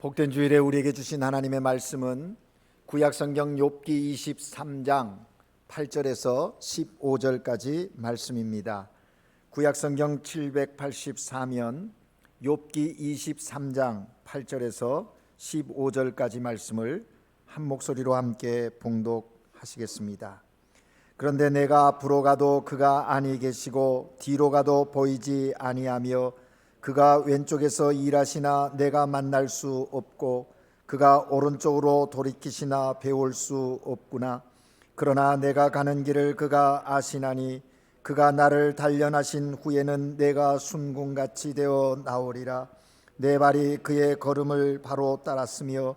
복된 주일에 우리에게 주신 하나님의 말씀은 구약성경 욥기 23장 8절에서 15절까지 말씀입니다. 구약성경 784면 욥기 23장 8절에서 15절까지 말씀을 한 목소리로 함께 봉독하시겠습니다. 그런데 내가 앞으로 가도 그가 아니 계시고 뒤로 가도 보이지 아니하며 그가 왼쪽에서 일하시나 내가 만날 수 없고 그가 오른쪽으로 돌이키시나 배울 수 없구나. 그러나 내가 가는 길을 그가 아시나니 그가 나를 단련하신 후에는 내가 순금같이 되어 나오리라. 내 발이 그의 걸음을 바로 따랐으며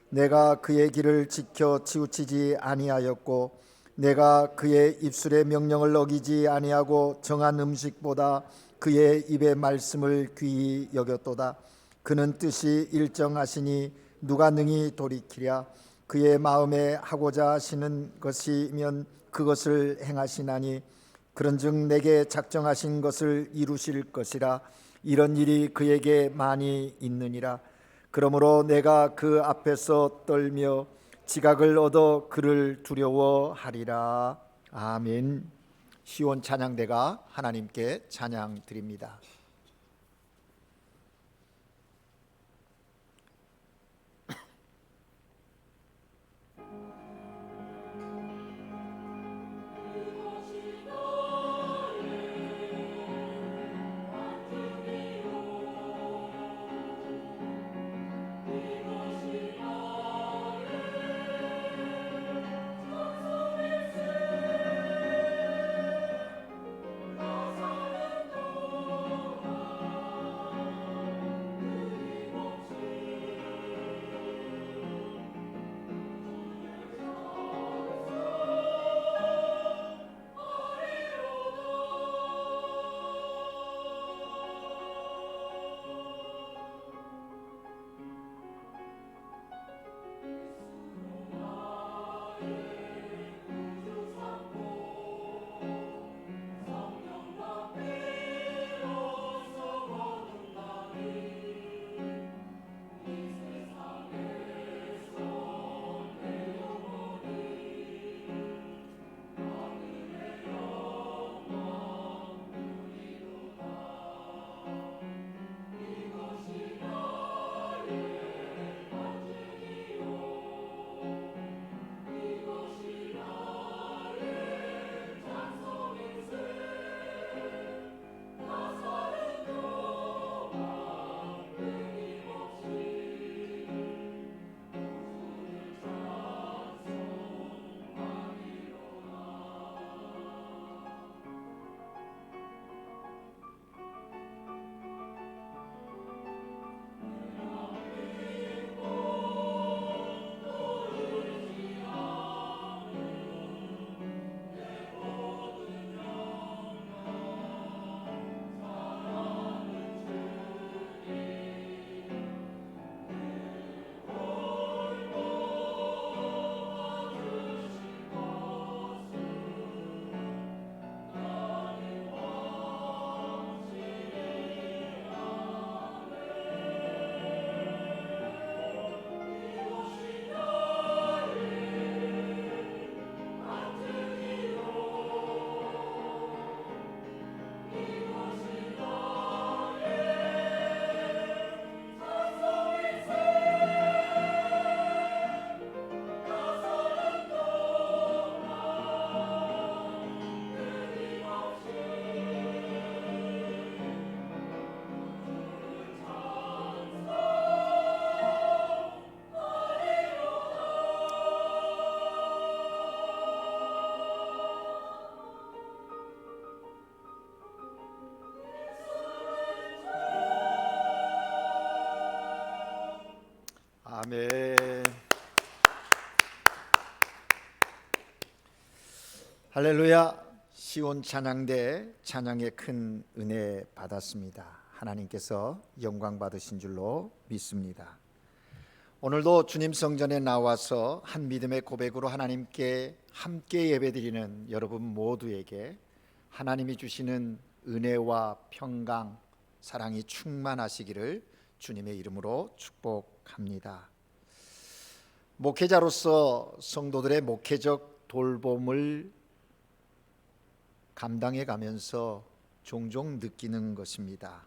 내가 그의 길을 지켜 치우치지 아니하였고 내가 그의 입술의 명령을 어기지 아니하고 정한 음식보다 그의 입의 말씀을 귀히 여겼도다. 그는 뜻이 일정하시니 누가 능히 돌이키랴. 그의 마음에 하고자 하시는 것이면 그것을 행하시나니 그런즉 내게 작정하신 것을 이루실 것이라. 이런 일이 그에게 많이 있느니라. 그러므로 내가 그 앞에서 떨며 지각을 얻어 그를 두려워하리라. 아멘. 시온 찬양대가 하나님께 찬양 드립니다. 아멘. 할렐루야. 시온 찬양대 찬양의 큰 은혜 받았습니다. 하나님께서 영광 받으신 줄로 믿습니다. 오늘도 주님 성전에 나와서 한 믿음의 고백으로 하나님께 함께 예배드리는 여러분 모두에게 하나님이 주시는 은혜와 평강, 사랑이 충만하시기를 주님의 이름으로 축복합니다. 합니다. 목회자로서 성도들의 목회적 돌봄을 감당해 가면서 종종 느끼는 것입니다.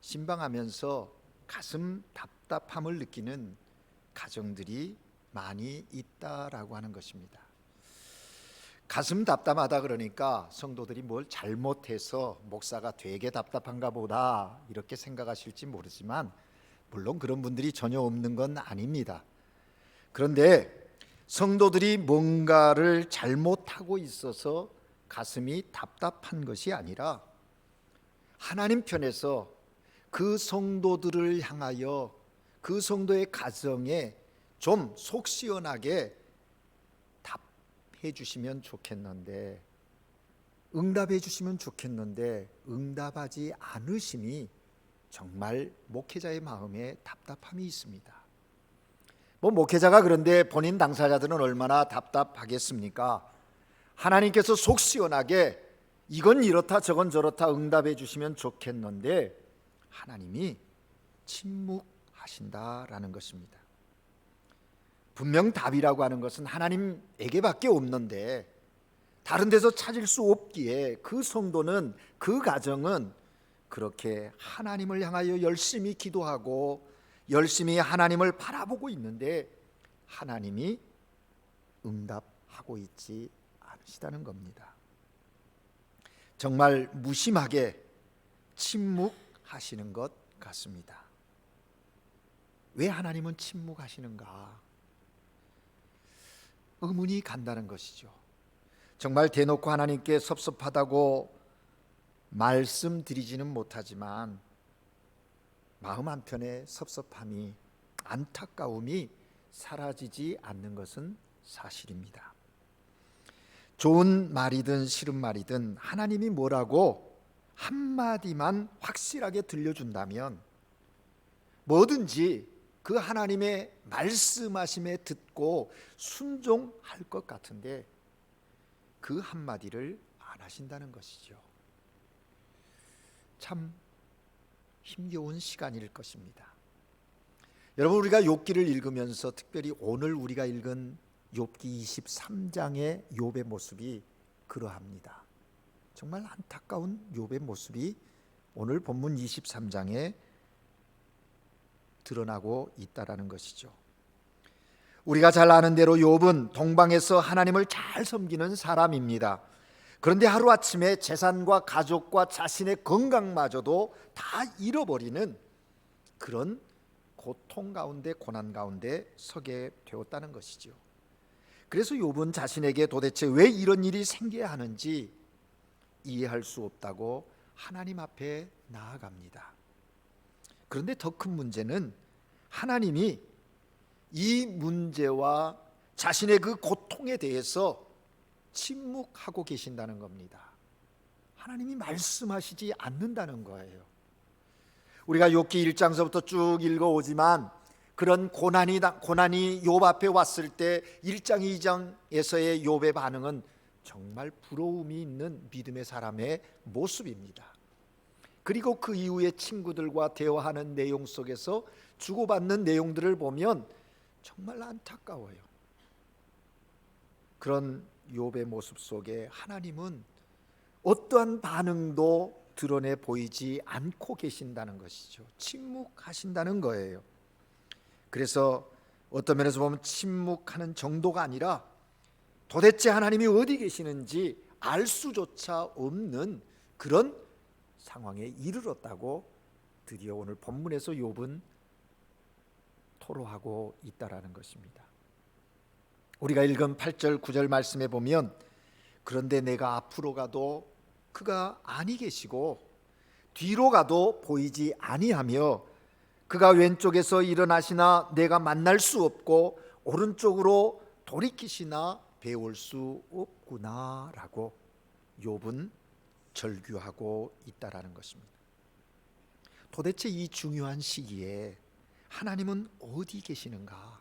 신방하면서 가슴 답답함을 느끼는 가정들이 많이 있다라고 하는 것입니다. 가슴 답답하다 그러니까 성도들이 뭘 잘못해서 목사가 되게 답답한가 보다 이렇게 생각하실지 모르지만 물론 그런 분들이 전혀 없는 건 아닙니다. 그런데 성도들이 뭔가를 잘못하고 있어서 가슴이 답답한 것이 아니라 하나님 편에서 그 성도들을 향하여 그 성도의 가정에 좀 속 시원하게 답해 주시면 좋겠는데, 응답해 주시면 좋겠는데 응답하지 않으심이 정말 목회자의 마음에 답답함이 있습니다. 목회자가 그런데 본인 당사자들은 얼마나 답답하겠습니까? 하나님께서 속 시원하게 이건 이렇다 저건 저렇다 응답해 주시면 좋겠는데 하나님이 침묵하신다라는 것입니다. 분명 답이라고 하는 것은 하나님에게밖에 없는데 다른 데서 찾을 수 없기에 그 성도는, 그 가정은 그렇게 하나님을 향하여 열심히 기도하고 열심히 하나님을 바라보고 있는데 하나님이 응답하고 있지 않으시다는 겁니다. 정말 무심하게 침묵하시는 것 같습니다. 왜 하나님은 침묵하시는가? 의문이 간다는 것이죠. 정말 대놓고 하나님께 섭섭하다고 말씀드리지는 못하지만 마음 한편에 섭섭함이, 안타까움이 사라지지 않는 것은 사실입니다. 좋은 말이든 싫은 말이든 하나님이 뭐라고 한마디만 확실하게 들려준다면 뭐든지 그 하나님의 말씀하심에 듣고 순종할 것 같은데 그 한마디를 안 하신다는 것이죠. 참 힘겨운 시간일 것입니다. 여러분, 우리가 욥기를 읽으면서 특별히 오늘 우리가 읽은 욥기 23장의 욥의 모습이 그러합니다. 정말 안타까운 욥의 모습이 오늘 본문 23장에 드러나고 있다라는 것이죠. 우리가 잘 아는 대로 욥은 동방에서 하나님을 잘 섬기는 사람입니다. 그런데 하루아침에 재산과 가족과 자신의 건강마저도 다 잃어버리는 그런 고통 가운데, 고난 가운데 서게 되었다는 것이죠. 그래서 욥은 자신에게 도대체 왜 이런 일이 생겨야 하는지 이해할 수 없다고 하나님 앞에 나아갑니다. 그런데 더 큰 문제는 하나님이 이 문제와 자신의 그 고통에 대해서 침묵하고 계신다는 겁니다. 하나님이 말씀하시지 않는다는 거예요. 우리가 욥기 1장서부터 쭉 읽어오지만 그런 고난이 욥 앞에 왔을 때 1장 2장에서의 욥의 반응은 정말 부러움이 있는 믿음의 사람의 모습입니다. 그리고 그 이후에 친구들과 대화하는 내용 속에서 주고받는 내용들을 보면 정말 안타까워요. 그런 욥의 모습 속에 하나님은 어떠한 반응도 드러내 보이지 않고 계신다는 것이죠. 침묵하신다는 거예요. 그래서 어떤 면에서 보면 침묵하는 정도가 아니라 도대체 하나님이 어디 계시는지 알 수조차 없는 그런 상황에 이르렀다고 드디어 오늘 본문에서 욥은 토로하고 있다라는 것입니다. 우리가 읽은 8절 9절 말씀에 보면 그런데 내가 앞으로 가도 그가 아니 계시고 뒤로 가도 보이지 아니하며 그가 왼쪽에서 일어나시나 내가 만날 수 없고 오른쪽으로 돌이키시나 배울 수 없구나라고 욥은 절규하고 있다라는 것입니다. 도대체 이 중요한 시기에 하나님은 어디 계시는가?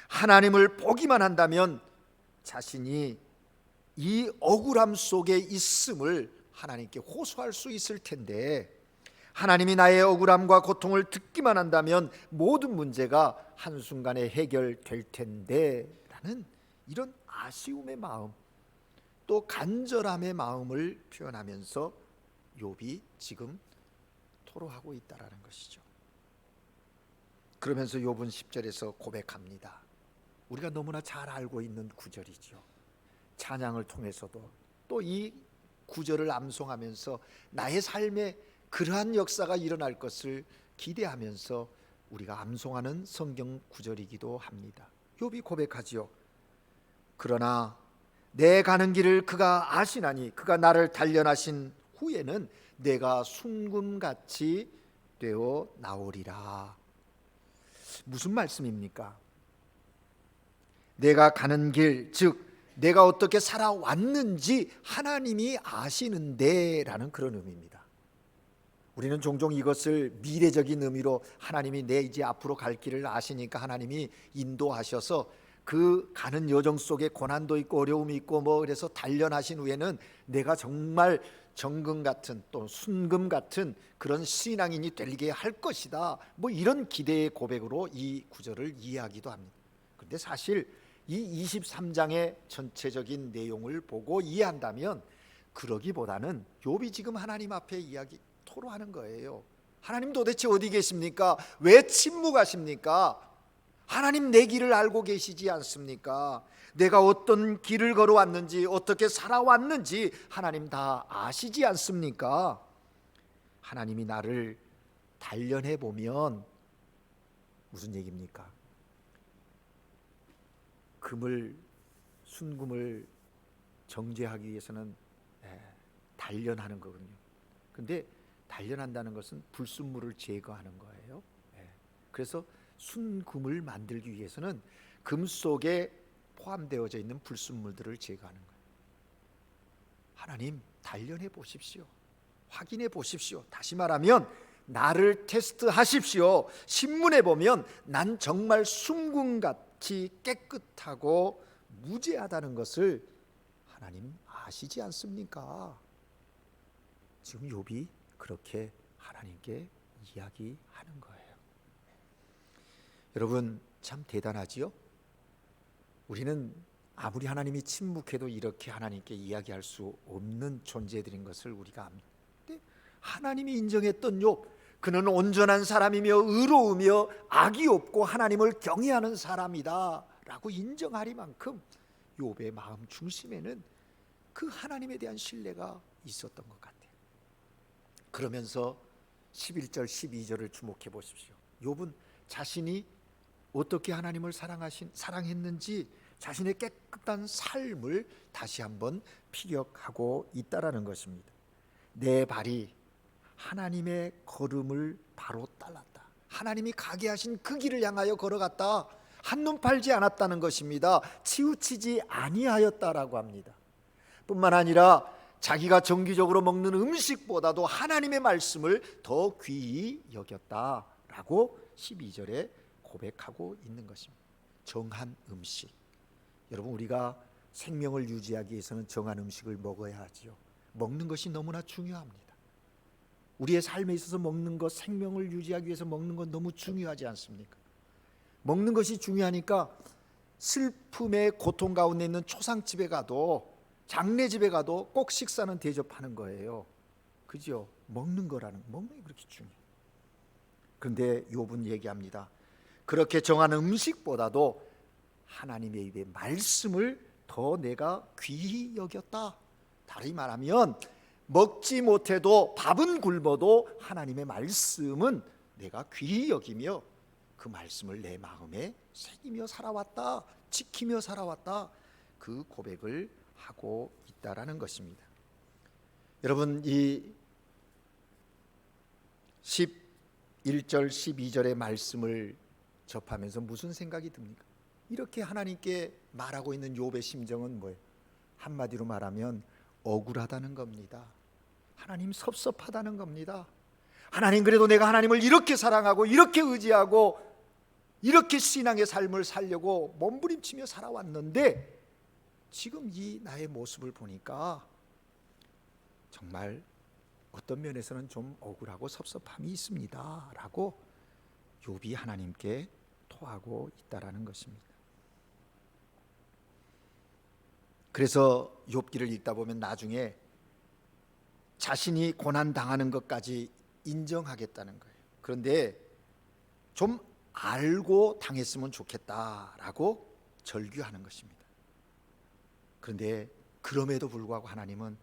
하나님을 보기만 한다면 자신이 이 억울함 속에 있음을 하나님께 호소할 수 있을 텐데 하나님이 나의 억울함과 고통을 듣기만 한다면 모든 문제가 한순간에 해결될 텐데 라는 이런 아쉬움의 마음, 또 간절함의 마음을 표현하면서 욥이 지금 토로하고 있다라는 것이죠. 그러면서 욥은 10절에서 고백합니다. 우리가 너무나 잘 알고 있는 구절이죠. 찬양을 통해서도 또 이 구절을 암송하면서 나의 삶에 그러한 역사가 일어날 것을 기대하면서 우리가 암송하는 성경 구절이기도 합니다. 욥이 고백하지요. 그러나 내 가는 길을 그가 아시나니 그가 나를 단련하신 후에는 내가 순금같이 되어 나오리라. 무슨 말씀입니까? 내가 가는 길, 즉 내가 어떻게 살아왔는지 하나님이 아시는데 라는 그런 의미입니다. 우리는 종종 이것을 미래적인 의미로 하나님이 내 이제 앞으로 갈 길을 아시니까 하나님이 인도하셔서 그 가는 여정 속에 고난도 있고 어려움이 있고 그래서 단련하신 후에는 내가 정말 정금 같은 또 순금 같은 그런 신앙인이 되게 할 것이다, 이런 기대의 고백으로 이 구절을 이해하기도 합니다. 그런데 사실 이 23장의 전체적인 내용을 보고 이해한다면 그러기보다는 욥이 지금 하나님 앞에 토로하는 거예요. 하나님 도대체 어디 계십니까? 왜 침묵하십니까? 하나님 내 길을 알고 계시지 않습니까? 내가 어떤 길을 걸어왔는지 어떻게 살아왔는지 하나님 다 아시지 않습니까? 하나님이 나를 단련해 보면 무슨 얘기입니까? 순금을 정죄하기 위해서는 단련하는 거거든요. 근데 단련한다는 것은 불순물을 제거하는 거예요. 그래서 순금을 만들기 위해서는 금 속에 포함되어져 있는 불순물들을 제거하는 거예요. 하나님 단련해 보십시오. 확인해 보십시오. 다시 말하면 나를 테스트하십시오. 신문해 보면 난 정말 순금같이 깨끗하고 무죄하다는 것을 하나님 아시지 않습니까? 지금 욥이 그렇게 하나님께 이야기하는 거예요. 여러분 참 대단하지요? 우리는 아무리 하나님이 침묵해도 이렇게 하나님께 이야기할 수 없는 존재들인 것을 우리가 압니다. 근데 하나님이 인정했던 욥, 그는 온전한 사람이며 의로우며 악이 없고 하나님을 경외하는 사람이다 라고 인정하리만큼 욥의 마음 중심에는 그 하나님에 대한 신뢰가 있었던 것 같아요. 그러면서 11절 12절을 주목해 보십시오. 욥은 자신이 어떻게 하나님을 사랑했는지 자신의 깨끗한 삶을 다시 한번 피력하고 있다라는 것입니다. 내 발이 하나님의 걸음을 바로 따랐다. 하나님이 가게 하신 그 길을 향하여 걸어갔다. 한눈 팔지 않았다는 것입니다. 치우치지 아니하였다라고 합니다. 뿐만 아니라 자기가 정기적으로 먹는 음식보다도 하나님의 말씀을 더 귀히 여겼다라고 12절에 고백하고 있는 것입니다. 정한 음식. 여러분 우리가 생명을 유지하기 위해서는 정한 음식을 먹어야 하지요. 먹는 것이 너무나 중요합니다. 우리의 삶에 있어서 먹는 것, 생명을 유지하기 위해서 먹는 건 너무 중요하지 않습니까? 먹는 것이 중요하니까 슬픔의 고통 가운데 있는 초상집에 가도 장례집에 가도 꼭 식사는 대접하는 거예요. 그죠? 먹는 게 그렇게 중요해요. 그런데 욥은 얘기합니다. 그렇게 정한 음식보다도 하나님의 입의 말씀을 더 내가 귀히 여겼다. 다르게 말하면 먹지 못해도 밥은 굶어도 하나님의 말씀은 내가 귀히 여기며 그 말씀을 내 마음에 새기며 살아왔다, 지키며 살아왔다, 그 고백을 하고 있다라는 것입니다. 여러분 이 11절 12절의 말씀을 접하면서 무슨 생각이 듭니까? 이렇게 하나님께 말하고 있는 욥의 심정은 뭐예요? 한마디로 말하면 억울하다는 겁니다. 하나님 섭섭하다는 겁니다. 하나님 그래도 내가 하나님을 이렇게 사랑하고 이렇게 의지하고 이렇게 신앙의 삶을 살려고 몸부림치며 살아왔는데 지금 이 나의 모습을 보니까 정말 어떤 면에서는 좀 억울하고 섭섭함이 있습니다 라고 욥이 하나님께 토하고 있다라는 것입니다. 그래서 욥기를 읽다 보면 나중에 자신이 고난당하는 것까지 인정하겠다는 거예요. 그런데 좀 알고 당했으면 좋겠다라고 절규하는 것입니다. 그런데 그럼에도 불구하고 하나님은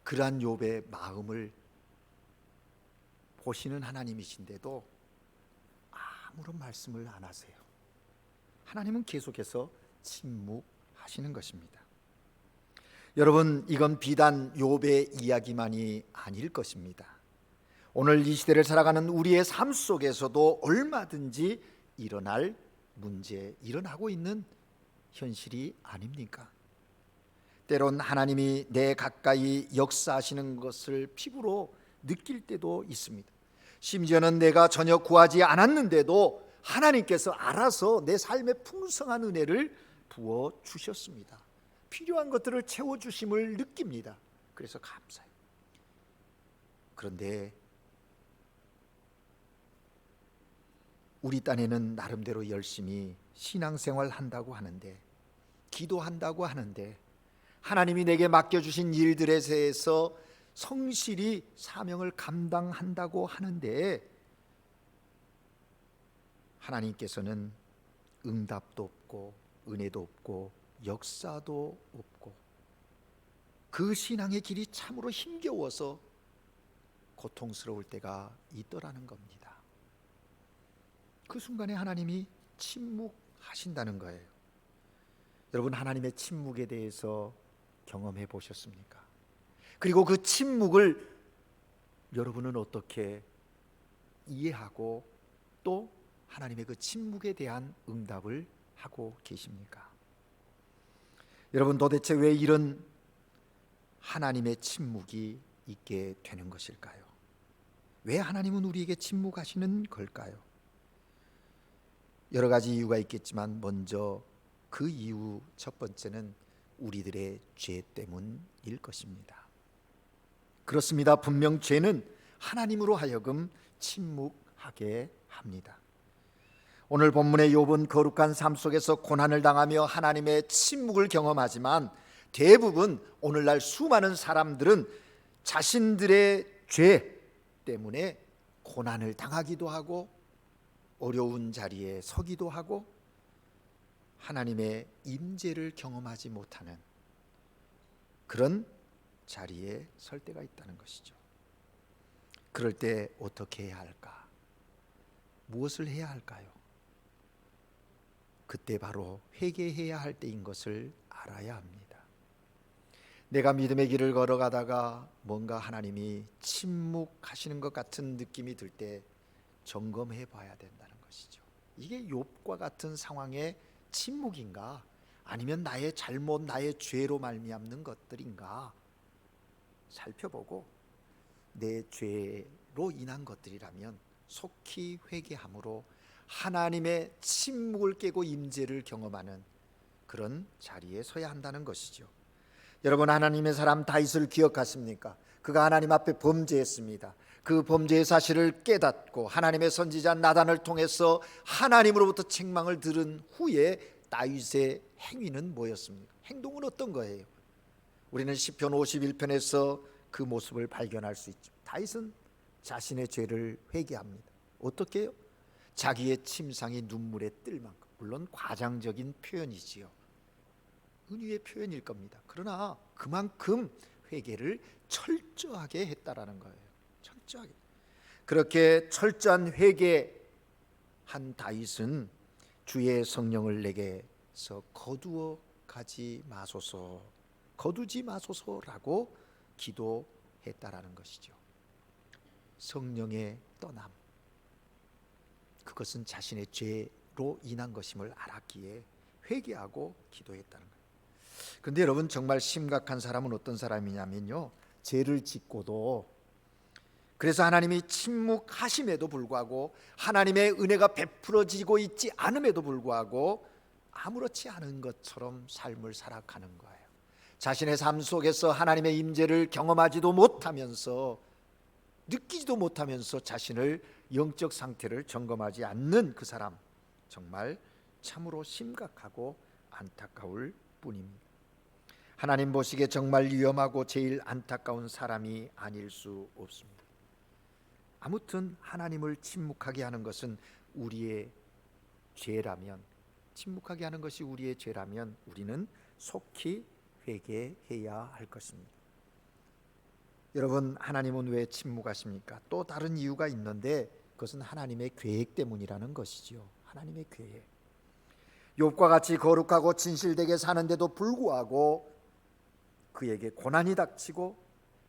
그러한 욥의 마음을 보시는 하나님이신데도 아무런 말씀을 안 하세요. 하나님은 계속해서 침묵하시는 것입니다. 여러분, 이건 비단 욥의 이야기만이 아닐 것입니다. 오늘 이 시대를 살아가는 우리의 삶 속에서도 얼마든지 일어날 문제, 일어나고 있는 현실이 아닙니까? 때론 하나님이 내 가까이 역사하시는 것을 피부로 느낄 때도 있습니다. 심지어는 내가 전혀 구하지 않았는데도 하나님께서 알아서 내 삶에 풍성한 은혜를 부어 주셨습니다. 필요한 것들을 채워주심을 느낍니다. 그래서 감사해요. 그런데 우리 딴에는 나름대로 열심히 신앙생활 한다고 하는데, 기도한다고 하는데, 하나님이 내게 맡겨주신 일들에 대해서 성실히 사명을 감당한다고 하는데 하나님께서는 응답도 없고 은혜도 없고 역사도 없고 그 신앙의 길이 참으로 힘겨워서 고통스러울 때가 있더라는 겁니다. 그 순간에 하나님이 침묵하신다는 거예요. 여러분, 하나님의 침묵에 대해서 경험해 보셨습니까? 그리고 그 침묵을 여러분은 어떻게 이해하고 또 하나님의 그 침묵에 대한 응답을 하고 계십니까? 여러분, 도대체 왜 이런 하나님의 침묵이 있게 되는 것일까요? 왜 하나님은 우리에게 침묵하시는 걸까요? 여러 가지 이유가 있겠지만 먼저 그 이유 첫 번째는 우리들의 죄 때문일 것입니다. 그렇습니다. 분명 죄는 하나님으로 하여금 침묵하게 합니다. 오늘 본문의 욥은 거룩한 삶 속에서 고난을 당하며 하나님의 침묵을 경험하지만 대부분 오늘날 수많은 사람들은 자신들의 죄 때문에 고난을 당하기도 하고 어려운 자리에 서기도 하고 하나님의 임재를 경험하지 못하는 그런 자리에 설 때가 있다는 것이죠. 그럴 때 어떻게 해야 할까? 무엇을 해야 할까요? 그때 바로 회개해야 할 때인 것을 알아야 합니다. 내가 믿음의 길을 걸어가다가 뭔가 하나님이 침묵하시는 것 같은 느낌이 들 때 점검해 봐야 된다는 것이죠. 이게 욥과 같은 상황의 침묵인가? 아니면 나의 잘못, 나의 죄로 말미암는 것들인가? 살펴보고 내 죄로 인한 것들이라면 속히 회개함으로 하나님의 침묵을 깨고 임재를 경험하는 그런 자리에 서야 한다는 것이죠. 여러분, 하나님의 사람 다윗을 기억하십니까? 그가 하나님 앞에 범죄했습니다. 그 범죄의 사실을 깨닫고 하나님의 선지자 나단을 통해서 하나님으로부터 책망을 들은 후에 다윗의 행위는 뭐였습니까? 행동은 어떤 거예요? 우리는 시편 51편에서 그 모습을 발견할 수 있죠. 다윗은 자신의 죄를 회개합니다. 어떻게 해요? 자기의 침상이 눈물에 뜰 만큼. 물론 과장적인 표현이지요. 은유의 표현일 겁니다. 그러나 그만큼 회개를 철저하게 했다라는 거예요. 철저하게. 그렇게 철저한 회개한 다윗은 주의 성령을 내게서 거두어 가지 마소서, 거두지 마소서라고 기도했다라는 것이죠. 성령의 떠남, 그것은 자신의 죄로 인한 것임을 알았기에 회개하고 기도했다는 거예요. 그런데 여러분, 정말 심각한 사람은 어떤 사람이냐면요, 죄를 짓고도 그래서 하나님이 침묵하심에도 불구하고 하나님의 은혜가 베풀어지고 있지 않음에도 불구하고 아무렇지 않은 것처럼 삶을 살아가는 거예요. 자신의 삶 속에서 하나님의 임재를 경험하지도 못하면서 느끼지도 못하면서 자신을 영적 상태를 점검하지 않는 그 사람, 정말 참으로 심각하고 안타까울 뿐입니다. 하나님 보시기에 정말 위험하고 제일 안타까운 사람이 아닐 수 없습니다. 아무튼 하나님을 침묵하게 하는 것은 우리의 죄라면, 침묵하게 하는 것이 우리의 죄라면 우리는 속히 회개해야 할 것입니다. 여러분, 하나님은 왜 침묵하십니까? 또 다른 이유가 있는데 그것은 하나님의 계획 때문이라는 것이지요. 하나님의 계획. 욥과 같이 거룩하고 진실되게 사는데도 불구하고 그에게 고난이 닥치고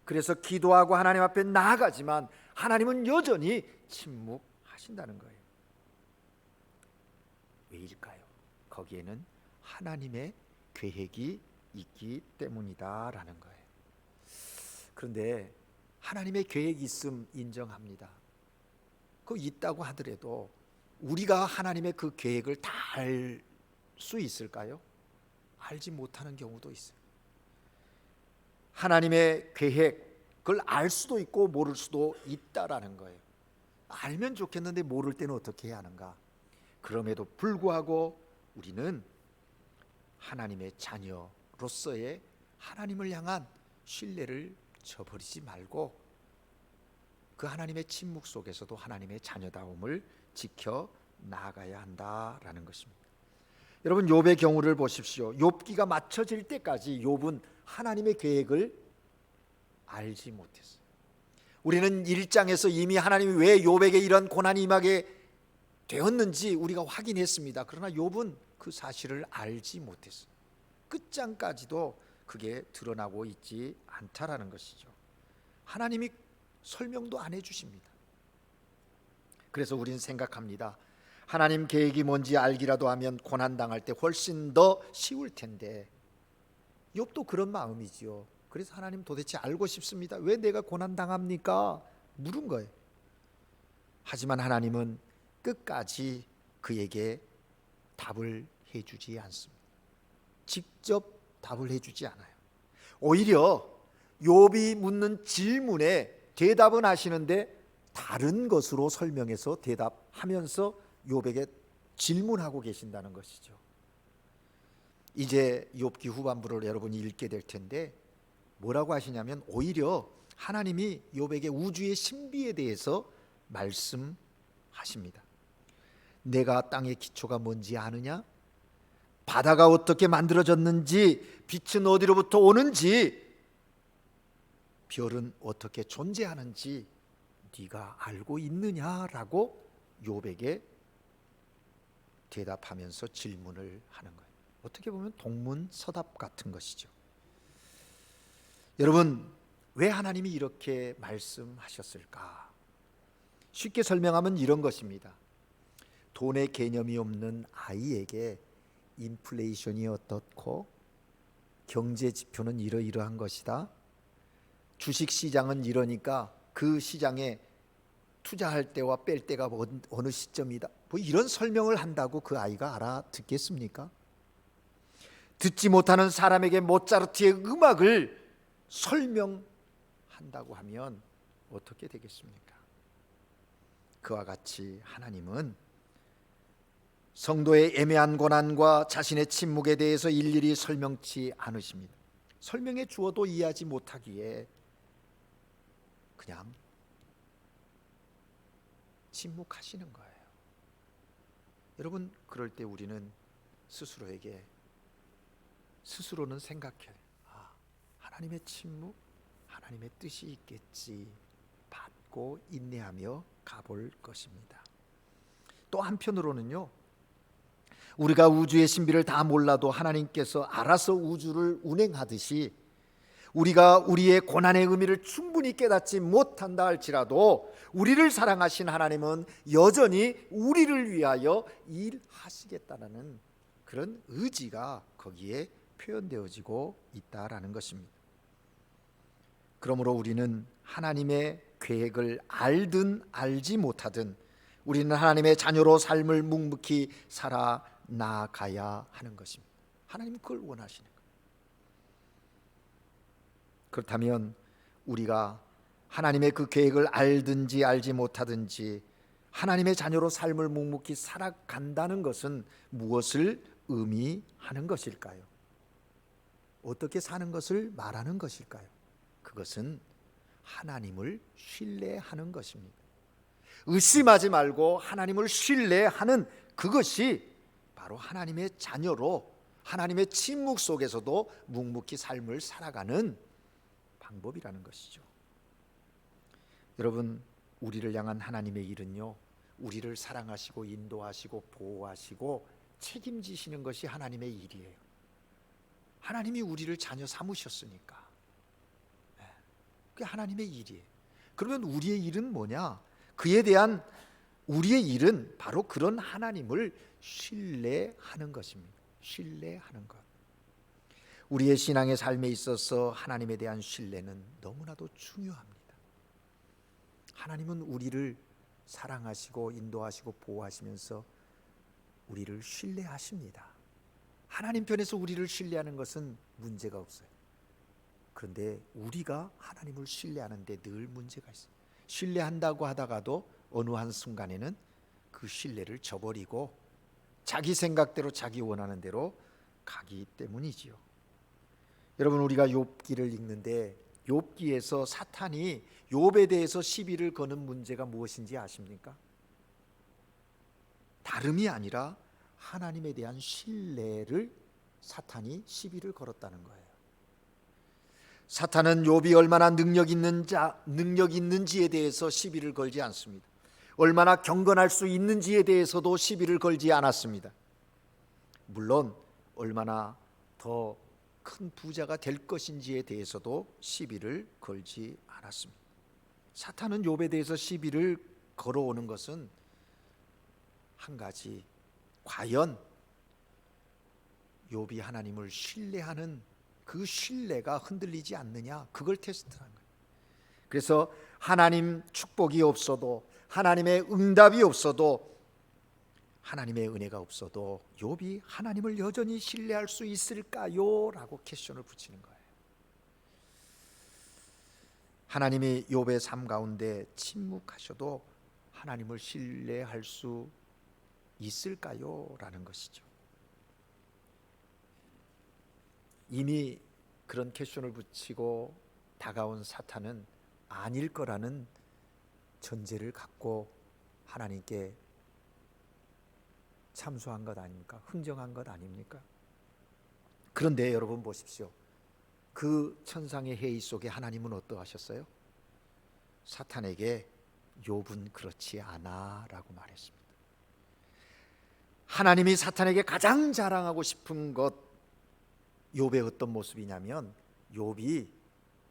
그래서 기도하고 하나님 앞에 나아가지만 하나님은 여전히 침묵하신다는 거예요. 왜일까요? 거기에는 하나님의 계획이 있기 때문이다라는 거예요. 그런데 하나님의 계획이 있음 인정합니다. 그 있다고 하더라도 우리가 하나님의 그 계획을 다 알 수 있을까요? 알지 못하는 경우도 있어요. 하나님의 계획을 알 수도 있고 모를 수도 있다라는 거예요. 알면 좋겠는데 모를 때는 어떻게 해야 하는가? 그럼에도 불구하고 우리는 하나님의 자녀로서의 하나님을 향한 신뢰를 저버리지 말고 그 하나님의 침묵 속에서도 하나님의 자녀다움을 지켜 나아가야 한다라는 것입니다. 여러분, 욥의 경우를 보십시오. 욥기가 맞춰질 때까지 욥은 하나님의 계획을 알지 못했어요. 우리는 1장에서 이미 하나님이 왜 욥에게 이런 고난이 임하게 되었는지 우리가 확인했습니다. 그러나 욥은 그 사실을 알지 못했어요. 끝장까지도 그게 드러나고 있지 않다라는 것이죠. 하나님이 설명도 안 해주십니다. 그래서 우리는 생각합니다. 하나님 계획이 뭔지 알기라도 하면 고난당할 때 훨씬 더 쉬울 텐데, 욥도 그런 마음이지요. 그래서 하나님 도대체 알고 싶습니다. 왜 내가 고난당합니까? 물은 거예요. 하지만 하나님은 끝까지 그에게 답을 해주지 않습니다. 직접 답을 해주지 않아요. 오히려 욥이 묻는 질문에 대답은 하시는데 다른 것으로 설명해서 대답하면서 욥에게 질문하고 계신다는 것이죠. 이제 욥기 후반부를 여러분이 읽게 될 텐데 뭐라고 하시냐면 오히려 하나님이 욥에게 우주의 신비에 대해서 말씀하십니다. 내가 땅의 기초가 뭔지 아느냐? 바다가 어떻게 만들어졌는지, 빛은 어디로부터 오는지, 별은 어떻게 존재하는지 네가 알고 있느냐라고 욥에게 대답하면서 질문을 하는 거예요. 어떻게 보면 동문서답 같은 것이죠. 여러분, 왜 하나님이 이렇게 말씀하셨을까? 쉽게 설명하면 이런 것입니다. 돈의 개념이 없는 아이에게 인플레이션이 어떻고 경제 지표는 이러이러한 것이다. 주식 시장은 이러니까 그 시장에 투자할 때와 뺄 때가 어느 시점이다. 뭐 이런 설명을 한다고 그 아이가 알아듣겠습니까? 듣지 못하는 사람에게 모차르트의 음악을 설명한다고 하면 어떻게 되겠습니까? 그와 같이 하나님은 성도의 애매한 고난과 자신의 침묵에 대해서 일일이 설명치 않으십니다. 설명해 주어도 이해하지 못하기에 그냥 침묵하시는 거예요. 여러분, 그럴 때 우리는 스스로는 생각해요. 하나님의 침묵, 하나님의 뜻이 있겠지. 받고 인내하며 가볼 것입니다. 또 한편으로는요, 우리가 우주의 신비를 다 몰라도 하나님께서 알아서 우주를 운행하듯이 우리가 우리의 고난의 의미를 충분히 깨닫지 못한다 할지라도 우리를 사랑하신 하나님은 여전히 우리를 위하여 일하시겠다라는 그런 의지가 거기에 표현되어지고 있다라는 것입니다. 그러므로 우리는 하나님의 계획을 알든 알지 못하든 우리는 하나님의 자녀로 삶을 묵묵히 살아 나가야 하는 것입니다. 하나님은 그걸 원하시는 거예요. 그렇다면 우리가 하나님의 그 계획을 알든지 알지 못하든지 하나님의 자녀로 삶을 묵묵히 살아간다는 것은 무엇을 의미하는 것일까요? 어떻게 사는 것을 말하는 것일까요? 그것은 하나님을 신뢰하는 것입니다. 의심하지 말고 하나님을 신뢰하는 그것이 바로 하나님의 자녀로 하나님의 침묵 속에서도 묵묵히 삶을 살아가는 방법이라는 것이죠. 여러분, 우리를 향한 하나님의 일은요, 우리를 사랑하시고 인도하시고 보호하시고 책임지시는 것이 하나님의 일이에요. 하나님이 우리를 자녀 삼으셨으니까 그게 하나님의 일이에요. 그러면 우리의 일은 뭐냐? 그에 대한 우리의 일은 바로 그런 하나님을 신뢰하는 것입니다. 신뢰하는 것. 우리의 신앙의 삶에 있어서 하나님에 대한 신뢰는 너무나도 중요합니다. 하나님은 우리를 사랑하시고 인도하시고 보호하시면서 우리를 신뢰하십니다. 하나님 편에서 우리를 신뢰하는 것은 문제가 없어요. 그런데 우리가 하나님을 신뢰하는데 늘 문제가 있어요. 신뢰한다고 하다가도 어느 한순간에는 그 신뢰를 저버리고 자기 생각대로 자기 원하는 대로 가기 때문이지요. 여러분, 우리가 욥기를 읽는데 욥기에서 사탄이 욥에 대해서 시비를 거는 문제가 무엇인지 아십니까? 다름이 아니라 하나님에 대한 신뢰를 사탄이 시비를 걸었다는 거예요. 사탄은 욥이 얼마나 능력 있는지에 대해서 시비를 걸지 않습니다. 얼마나 경건할 수 있는지에 대해서도 시비를 걸지 않았습니다. 물론 얼마나 더 큰 부자가 될 것인지에 대해서도 시비를 걸지 않았습니다. 사탄은 욥에 대해서 시비를 걸어오는 것은 한 가지, 과연 욥이 하나님을 신뢰하는 그 신뢰가 흔들리지 않느냐, 그걸 테스트하는 거예요. 그래서 하나님 축복이 없어도, 하나님의 응답이 없어도, 하나님의 은혜가 없어도 욥이 하나님을 여전히 신뢰할 수 있을까요? 라고 퀘스천을 붙이는 거예요. 하나님이 욥의 삶 가운데 침묵하셔도 하나님을 신뢰할 수 있을까요? 라는 것이죠. 이미 그런 퀘스천을 붙이고 다가온 사탄은 아닐 거라는 전제를 갖고 하나님께 참소한 것 아닙니까? 흥정한 것 아닙니까? 그런데 여러분 보십시오. 그 천상의 회의 속에 하나님은 어떠하셨어요? 사탄에게 욥은 그렇지 않아 라고 말했습니다. 하나님이 사탄에게 가장 자랑하고 싶은 것, 욥의 어떤 모습이냐면 욥이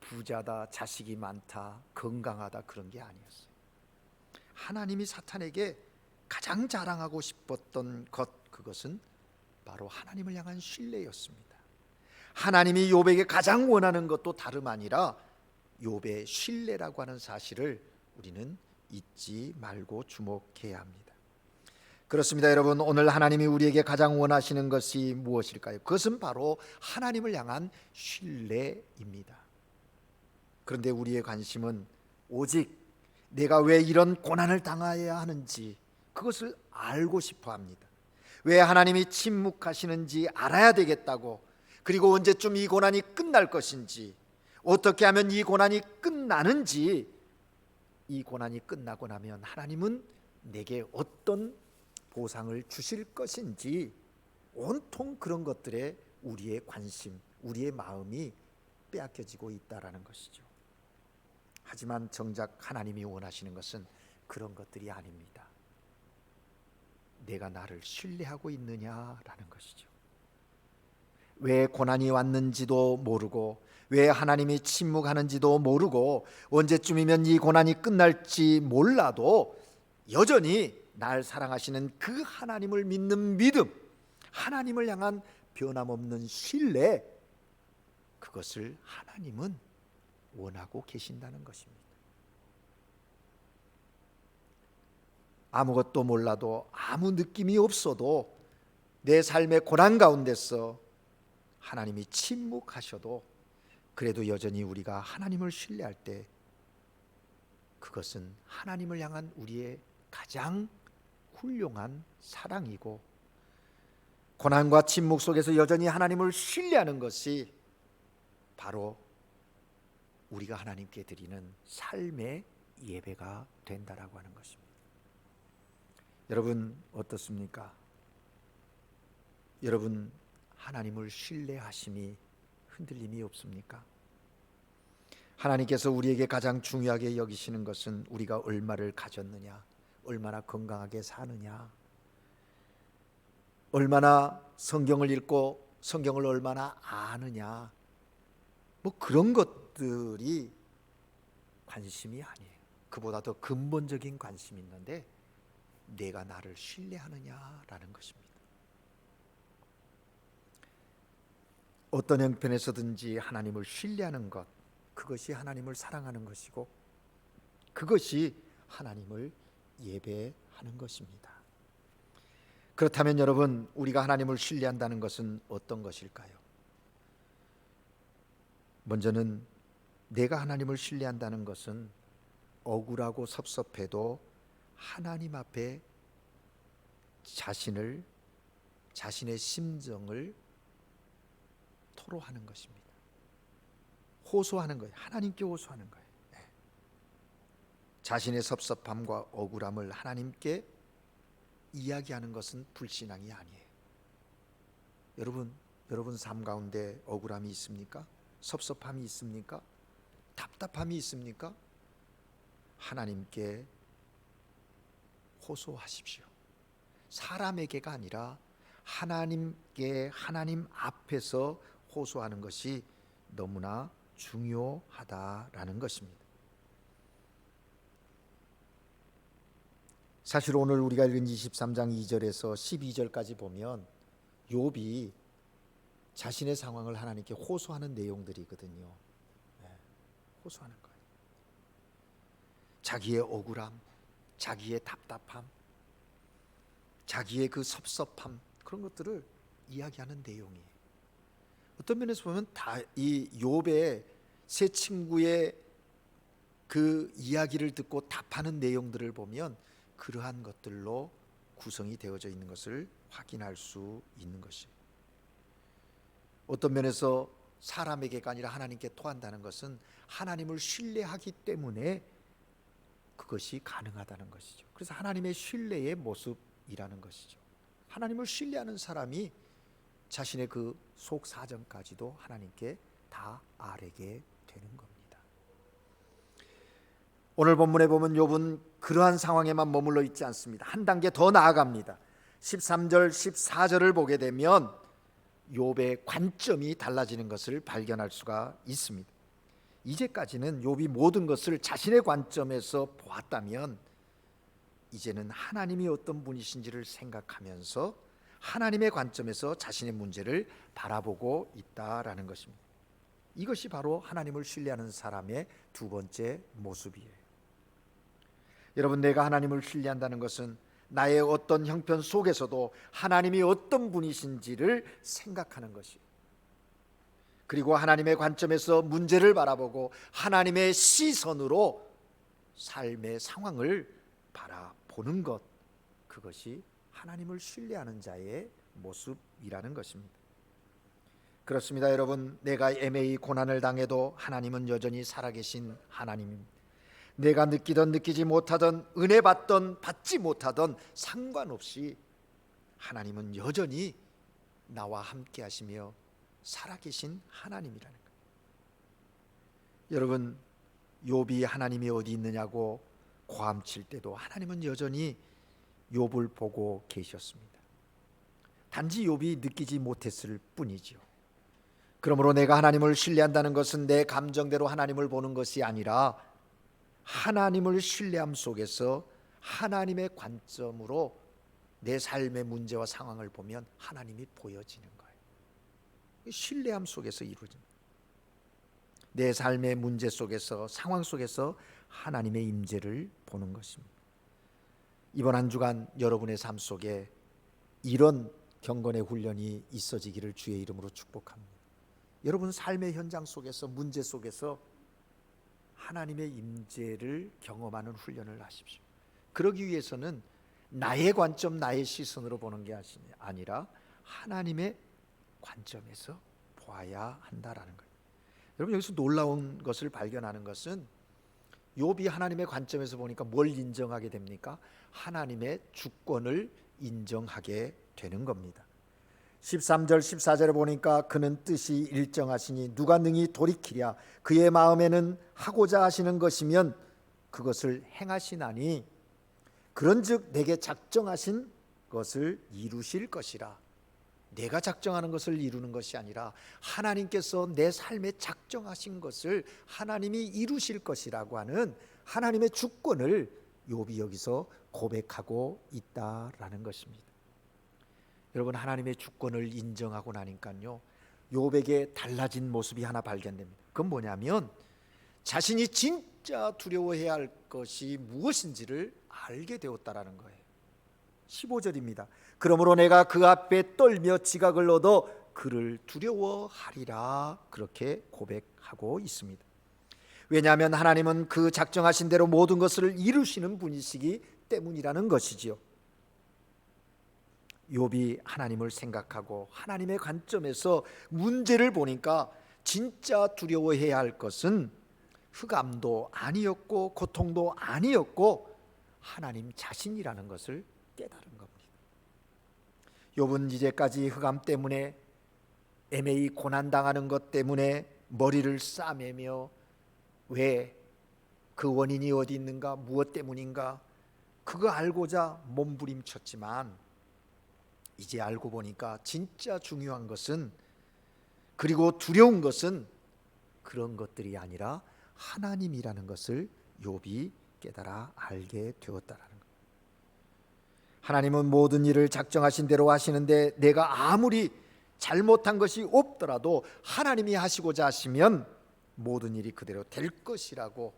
부자다, 자식이 많다, 건강하다, 그런 게 아니었어요. 하나님이 사탄에게 가장 자랑하고 싶었던 것, 그것은 바로 하나님을 향한 신뢰였습니다. 하나님이 욥에게 가장 원하는 것도 다름 아니라 욥의 신뢰라고 하는 사실을 우리는 잊지 말고 주목해야 합니다. 그렇습니다. 여러분, 오늘 하나님이 우리에게 가장 원하시는 것이 무엇일까요? 그것은 바로 하나님을 향한 신뢰입니다. 그런데 우리의 관심은 오직 내가 왜 이런 고난을 당해야 하는지 그것을 알고 싶어 합니다. 왜 하나님이 침묵하시는지 알아야 되겠다고, 그리고 언제쯤 이 고난이 끝날 것인지, 어떻게 하면 이 고난이 끝나는지, 이 고난이 끝나고 나면 하나님은 내게 어떤 보상을 주실 것인지, 온통 그런 것들에 우리의 관심, 우리의 마음이 빼앗겨지고 있다라는 것이죠. 하지만 정작 하나님이 원하시는 것은 그런 것들이 아닙니다. 내가 나를 신뢰하고 있느냐라는 것이죠. 왜 고난이 왔는지도 모르고, 왜 하나님이 침묵하는지도 모르고, 언제쯤이면 이 고난이 끝날지 몰라도 여전히 날 사랑하시는 그 하나님을 믿는 믿음, 하나님을 향한 변함없는 신뢰, 그것을 하나님은 원하고 계신다는 것입니다. 아무것도 몰라도, 아무 느낌이 없어도, 내 삶의 고난 가운데서 하나님이 침묵하셔도 그래도 여전히 우리가 하나님을 신뢰할 때 그것은 하나님을 향한 우리의 가장 훌륭한 사랑이고, 고난과 침묵 속에서 여전히 하나님을 신뢰하는 것이 바로 우리가 하나님께 드리는 삶의 예배가 된다라고 하는 것입니다. 여러분 어떻습니까? 여러분 하나님을 신뢰하심이 흔들림이 없습니까? 하나님께서 우리에게 가장 중요하게 여기시는 것은 우리가 얼마를 가졌느냐, 얼마나 건강하게 사느냐, 얼마나 성경을 읽고 성경을 얼마나 아느냐, 뭐 그런 것들이 관심이 아니에요. 그보다 더 근본적인 관심이 있는데, 내가 나를 신뢰하느냐라는 것입니다. 어떤 형편에서든지 하나님을 신뢰하는 것, 그것이 하나님을 사랑하는 것이고, 그것이 하나님을 예배하는 것입니다. 그렇다면 여러분, 우리가 하나님을 신뢰한다는 것은 어떤 것일까요? 먼저는 내가 하나님을 신뢰한다는 것은 억울하고 섭섭해도 하나님 앞에 자신의 심정을 토로하는 것입니다. 호소하는 거예요. 하나님께 호소하는 거예요. 자신의 섭섭함과 억울함을 하나님께 이야기하는 것은 불신앙이 아니에요. 여러분 삶 가운데 억울함이 있습니까? 섭섭함이 있습니까? 답답함이 있습니까? 하나님께 호소하십시오. 사람에게가 아니라 하나님께, 하나님 앞에서 호소하는 것이 너무나 중요하다라는 것입니다. 사실 오늘 우리가 읽은 23장 2절에서 12절까지 보면 욥이 자신의 상황을 하나님께 호소하는 내용들이거든요. 호소하는 거예요. 자기의 억울함, 자기의 답답함, 자기의 그 섭섭함, 그런 것들을 이야기하는 내용이에요. 어떤 면에서 보면 다 이 욥의 세 친구의 그 이야기를 듣고 답하는 내용들을 보면 그러한 것들로 구성이 되어져 있는 것을 확인할 수 있는 것이에요. 어떤 면에서 사람에게가 아니라 하나님께 토한다는 것은 하나님을 신뢰하기 때문에 그것이 가능하다는 것이죠. 그래서 하나님의 신뢰의 모습이라는 것이죠. 하나님을 신뢰하는 사람이 자신의 그 속 사정까지도 하나님께 다 아뢰게 되는 겁니다. 오늘 본문에 보면 욥은 그러한 상황에만 머물러 있지 않습니다. 한 단계 더 나아갑니다. 13절, 14절을 보게 되면 욥의 관점이 달라지는 것을 발견할 수가 있습니다. 이제까지는 욥이 모든 것을 자신의 관점에서 보았다면, 이제는 하나님이 어떤 분이신지를 생각하면서 하나님의 관점에서 자신의 문제를 바라보고 있다라는 것입니다. 이것이 바로 하나님을 신뢰하는 사람의 두 번째 모습이에요. 여러분, 내가 하나님을 신뢰한다는 것은 나의 어떤 형편 속에서도 하나님이 어떤 분이신지를 생각하는 것이에요. 그리고 하나님의 관점에서 문제를 바라보고 하나님의 시선으로 삶의 상황을 바라보는 것, 그것이 하나님을 신뢰하는 자의 모습이라는 것입니다. 그렇습니다. 여러분, 내가 애매히 고난을 당해도 하나님은 여전히 살아계신 하나님입니다. 내가 느끼던 느끼지 못하던, 은혜 받던 받지 못하던 상관없이 하나님은 여전히 나와 함께 하시며 살아계신 하나님이라는 거예요. 여러분, 욥이 하나님이 어디 있느냐고 고함칠 때도 하나님은 여전히 욥을 보고 계셨습니다. 단지 욥이 느끼지 못했을 뿐이죠. 그러므로 내가 하나님을 신뢰한다는 것은 내 감정대로 하나님을 보는 것이 아니라 하나님을 신뢰함 속에서 하나님의 관점으로 내 삶의 문제와 상황을 보면 하나님이 보여지는 거예요. 신뢰함 속에서 이루어집니다. 내 삶의 문제 속에서, 상황 속에서 하나님의 임재를 보는 것입니다. 이번 한 주간 여러분의 삶 속에 이런 경건의 훈련이 있어지기를 주의 이름으로 축복합니다. 여러분 삶의 현장 속에서, 문제 속에서 하나님의 임재를 경험하는 훈련을 하십시오. 그러기 위해서는 나의 관점, 나의 시선으로 보는 게 아니라 하나님의 관점에서 보아야 한다라는 거예요. 여러분, 여기서 놀라운 것을 발견하는 것은 욥이 하나님의 관점에서 보니까 뭘 인정하게 됩니까? 하나님의 주권을 인정하게 되는 겁니다. 13절 14절에 보니까 그는 뜻이 일정하시니 누가 능히 돌이키랴. 그의 마음에는 하고자 하시는 것이면 그것을 행하시나니 그런즉 내게 작정하신 것을 이루실 것이라. 내가 작정하는 것을 이루는 것이 아니라 하나님께서 내 삶에 작정하신 것을 하나님이 이루실 것이라고 하는 하나님의 주권을 욥이 여기서 고백하고 있다라는 것입니다. 여러분, 하나님의 주권을 인정하고 나니까요, 욥에게 달라진 모습이 하나 발견됩니다. 그건 뭐냐면 자신이 진짜 두려워해야 할 것이 무엇인지를 알게 되었다라는 거예요. 15절입니다. 그러므로 내가 그 앞에 떨며 지각을 얻어 그를 두려워하리라. 그렇게 고백하고 있습니다. 왜냐하면 하나님은 그 작정하신 대로 모든 것을 이루시는 분이시기 때문이라는 것이지요. 욥이 하나님을 생각하고 하나님의 관점에서 문제를 보니까 진짜 두려워해야 할 것은 흑암도 아니었고 고통도 아니었고 하나님 자신이라는 것을 깨달은 겁니다. 욥은 이제까지 흑암 때문에 애매히 고난당하는 것 때문에 머리를 싸매며 왜 그 원인이 어디 있는가, 무엇 때문인가 그거 알고자 몸부림쳤지만 이제 알고 보니까 진짜 중요한 것은, 그리고 두려운 것은 그런 것들이 아니라 하나님이라는 것을 욥이 깨달아 알게 되었다라는 것. 하나님은 모든 일을 작정하신 대로 하시는데 내가 아무리 잘못한 것이 없더라도 하나님이 하시고자 하시면 모든 일이 그대로 될 것이라고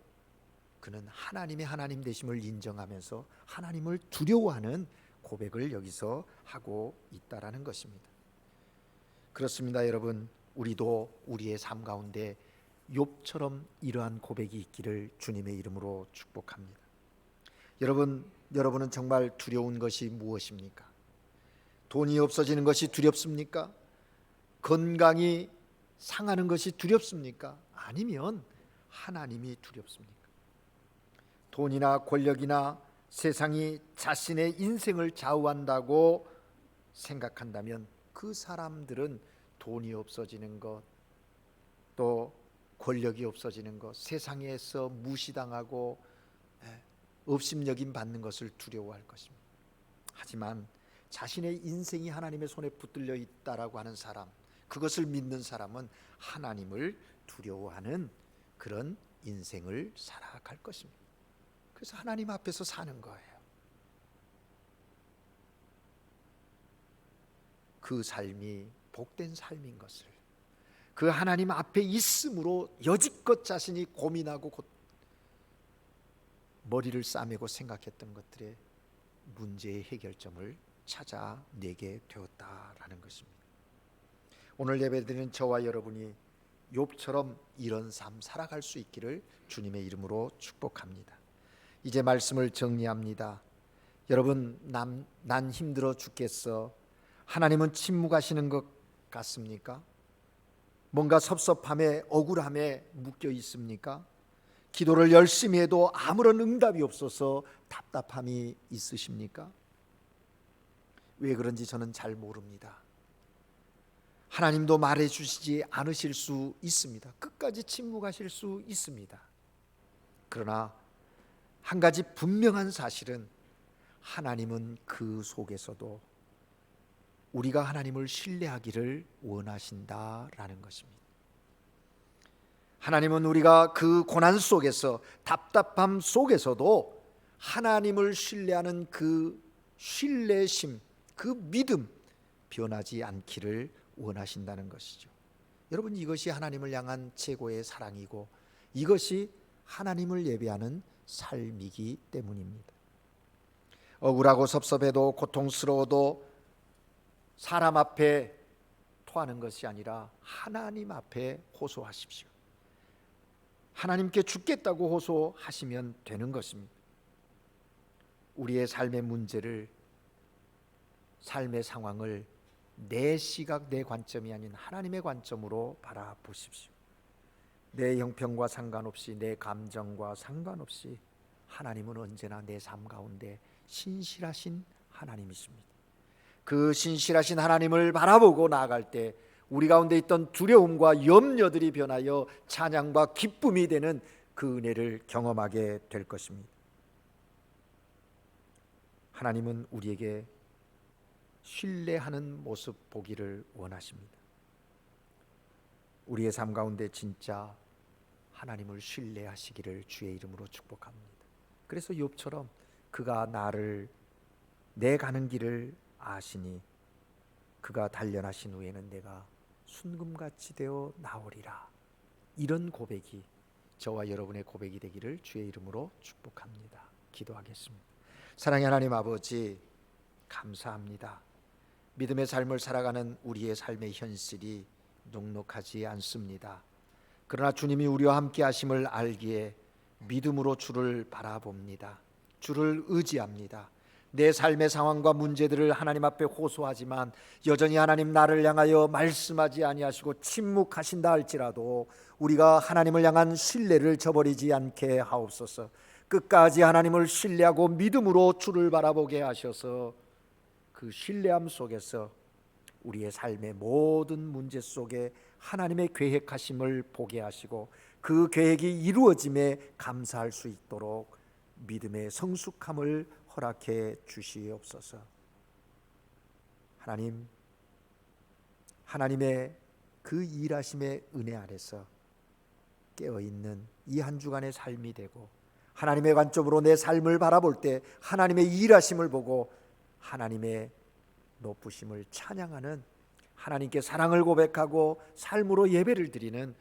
그는 하나님의 하나님 되심을 인정하면서 하나님을 두려워하는 고백을 여기서 하고 있다라는 것입니다. 그렇습니다, 여러분. 우리도 우리의 삶 가운데 욥처럼 이러한 고백이 있기를 주님의 이름으로 축복합니다. 여러분은 정말 두려운 것이 무엇입니까? 돈이 없어지는 것이 두렵습니까? 건강이 상하는 것이 두렵습니까? 아니면 하나님이 두렵습니까? 돈이나 권력이나 세상이 자신의 인생을 좌우한다고 생각한다면 그 사람들은 돈이 없어지는 것, 또 권력이 없어지는 것, 세상에서 무시당하고 업심여김 받는 것을 두려워할 것입니다. 하지만 자신의 인생이 하나님의 손에 붙들려 있다라고 하는 사람, 그것을 믿는 사람은 하나님을 두려워하는 그런 인생을 살아갈 것입니다. 그래서 하나님 앞에서 사는 거예요. 그 삶이 복된 삶인 것을, 그 하나님 앞에 있음으로 여지껏 자신이 고민하고 머리를 싸매고 생각했던 것들의 문제의 해결점을 찾아내게 되었다라는 것입니다. 오늘 예배드리는 저와 여러분이 욥처럼 이런 삶 살아갈 수 있기를 주님의 이름으로 축복합니다. 이제 말씀을 정리합니다. 여러분, 난 힘들어 죽겠어. 하나님은 침묵하시는 것 같습니까? 뭔가 섭섭함에 억울함에 묶여 있습니까? 기도를 열심히 해도 아무런 응답이 없어서 답답함이 있으십니까? 왜 그런지 저는 잘 모릅니다. 하나님도 말해주시지 않으실 수 있습니다. 끝까지 침묵하실 수 있습니다. 그러나 한 가지 분명한 사실은 하나님은 그 속에서도 우리가 하나님을 신뢰하기를 원하신다라는 것입니다. 하나님은 우리가 그 고난 속에서, 답답함 속에서도 하나님을 신뢰하는 그 신뢰심, 그 믿음 변하지 않기를 원하신다는 것이죠. 여러분, 이것이 하나님을 향한 최고의 사랑이고 이것이 하나님을 예배하는 삶이기 때문입니다. 억울하고 섭섭해도 고통스러워도 사람 앞에 토하는 것이 아니라 하나님 앞에 호소하십시오. 하나님께 죽겠다고 호소하시면 되는 것입니다. 우리의 삶의 문제를, 삶의 상황을 내 시각, 내 관점이 아닌 하나님의 관점으로 바라보십시오. 내 형편과 상관없이, 내 감정과 상관없이 하나님은 언제나 내 삶 가운데 신실하신 하나님이십니다. 그 신실하신 하나님을 바라보고 나아갈 때 우리 가운데 있던 두려움과 염려들이 변하여 찬양과 기쁨이 되는 그 은혜를 경험하게 될 것입니다. 하나님은 우리에게 신뢰하는 모습 보기를 원하십니다. 우리의 삶 가운데 진짜 하나님을 신뢰하시기를 주의 이름으로 축복합니다. 그래서 욥처럼 그가 나를, 내 가는 길을 아시니 그가 단련하신 후에는 내가 순금같이 되어 나오리라. 이런 고백이 저와 여러분의 고백이 되기를 주의 이름으로 축복합니다. 기도하겠습니다. 사랑의 하나님 아버지, 감사합니다. 믿음의 삶을 살아가는 우리의 삶의 현실이 녹록하지 않습니다. 그러나 주님이 우리와 함께 하심을 알기에 믿음으로 주를 바라봅니다. 주를 의지합니다. 내 삶의 상황과 문제들을 하나님 앞에 호소하지만 여전히 하나님 나를 향하여 말씀하지 아니하시고 침묵하신다 할지라도 우리가 하나님을 향한 신뢰를 저버리지 않게 하옵소서. 끝까지 하나님을 신뢰하고 믿음으로 주를 바라보게 하셔서 그 신뢰함 속에서 우리의 삶의 모든 문제 속에 하나님의 계획하심을 보게 하시고 그 계획이 이루어짐에 감사할 수 있도록 믿음의 성숙함을 허락해 주시옵소서. 하나님, 하나님의 그 일하심의 은혜 아래서 깨어있는 이 한 주간의 삶이 되고 하나님의 관점으로 내 삶을 바라볼 때 하나님의 일하심을 보고 하나님의 높으심을 찬양하는, 하나님께 사랑을 고백하고 삶으로 예배를 드리는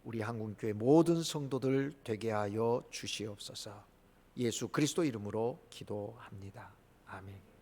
우리 한국교회 모든 성도들 되게 하여 주시옵소서. 예수 그리스도 이름으로 기도합니다. 아멘.